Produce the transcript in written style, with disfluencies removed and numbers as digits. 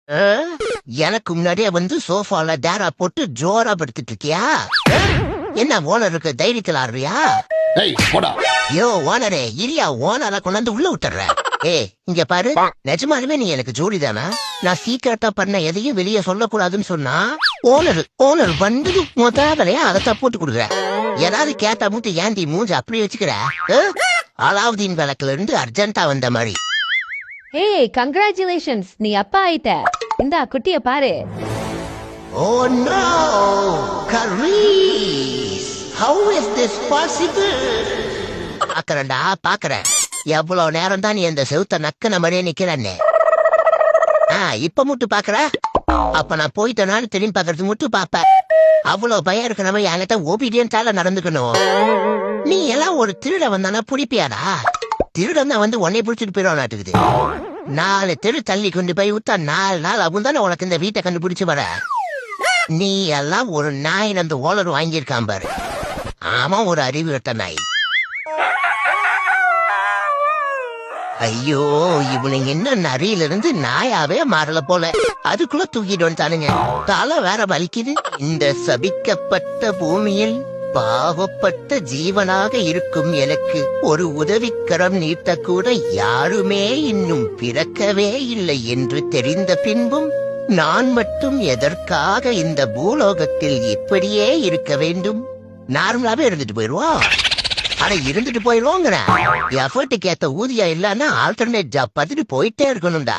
ஆ? எனக்கு முன்னாடியே வந்து சோஃபால டேரா போட்டு ஜோரா படுத்துட்டு இருக்கியா? ஆ? என்ன ஓனருக்கு தைரியத்தில் ஆடுறியா? ஏய் போடா. யோ ஓனரே, இரியா ஓனரை கொண்டாந்து உள்ள விட்டுறேன். இங்க பாரு, நிஜமாலுமே நீ எனக்கு ஜோடி தானா? நான் சீக்கிரட்டா பண்ண எதையும் வெளியே சொல்லக்கூடாதுன்னு சொன்னா ஓனர் வந்தது வேலையா அதைத்தான் போட்டு கொடுக்குற. ஏதாவது கேட்டா மூட்டு ஏன்டி மூஞ்ச அப்படி வச்சுக்கிற? ஆ? அலாவுதீன் விளக்குல இருந்து அர்ஜென்டா வந்த மாதிரி. ஏய் கங்க்ராச்சுலேஷன்ஸ், நீ அப்பா ஆயிட்ட. இந்தா குட்டிய பாரு. Oh no! Caris! How is this possible? பாக்கறேன்டா, பாக்கறேன். எவ்வளவு நேரம் தான் நீ இந்த செவுத்த நக்கன மாதிரியே நிக்கிறேன்னு. இப்ப மட்டும் பாக்குற? அப்ப நான் போயிட்டேனான்னு திரும்பி பாக்குறது மட்டும் பாப்ப. அவ்வளவு பயம் இருக்கணும், என்கிட்ட ஒபீடியன்ஸால நடந்துக்கணும். நீ எல்லாம் ஒரு திருட வந்தானா புடிப்பியாடா? திருடன் தான் வந்து உன்னை பிடிச்சிட்டு போயிடும் நாட்டுக்குது. 4 தெரு தள்ளி கொண்டு போய் விட்டா 4 நாள் அவன் தானே உனக்கு இந்த வீட்டை கண்டுபிடிச்சு வர. நீ எல்லாம் ஒரு நாய் அந்த ஓலர் வாங்கியிருக்கான் பாரு. ஆமா, ஒரு அறிவு கட்ட நாய். ஐயோ, இவனுங்க என்ன நரியிலிருந்து நாயாவே மாறல போல. அதுக்குள்ள தூக்கிட்டு வந்துட்டானுங்க. தலை வேற வலிக்குது. இந்த சபிக்கப்பட்ட பூமியில் பாவப்பட்ட ஜீவனாக இருக்கும் எனக்கு ஒரு உதவிக்கரம் நீட்டக்கூட யாருமே இன்னும் பிறக்கவே இல்லை என்று தெரிந்த பின்பும் நான் மட்டும் எதற்காக இந்த பூலோகத்தில் இப்படியே இருக்க வேண்டும்? நார்மலாவே இருந்துட்டு போயிருவோம். ஆனா இருந்துட்டு போயிருவோங்கிற எஃபர்ட்டுக்கு ஏத்த ஊதியம் இல்லன்னா ஆல்டர்னேட் ஜாப் பார்த்துட்டு போயிட்டே இருக்கணும்டா.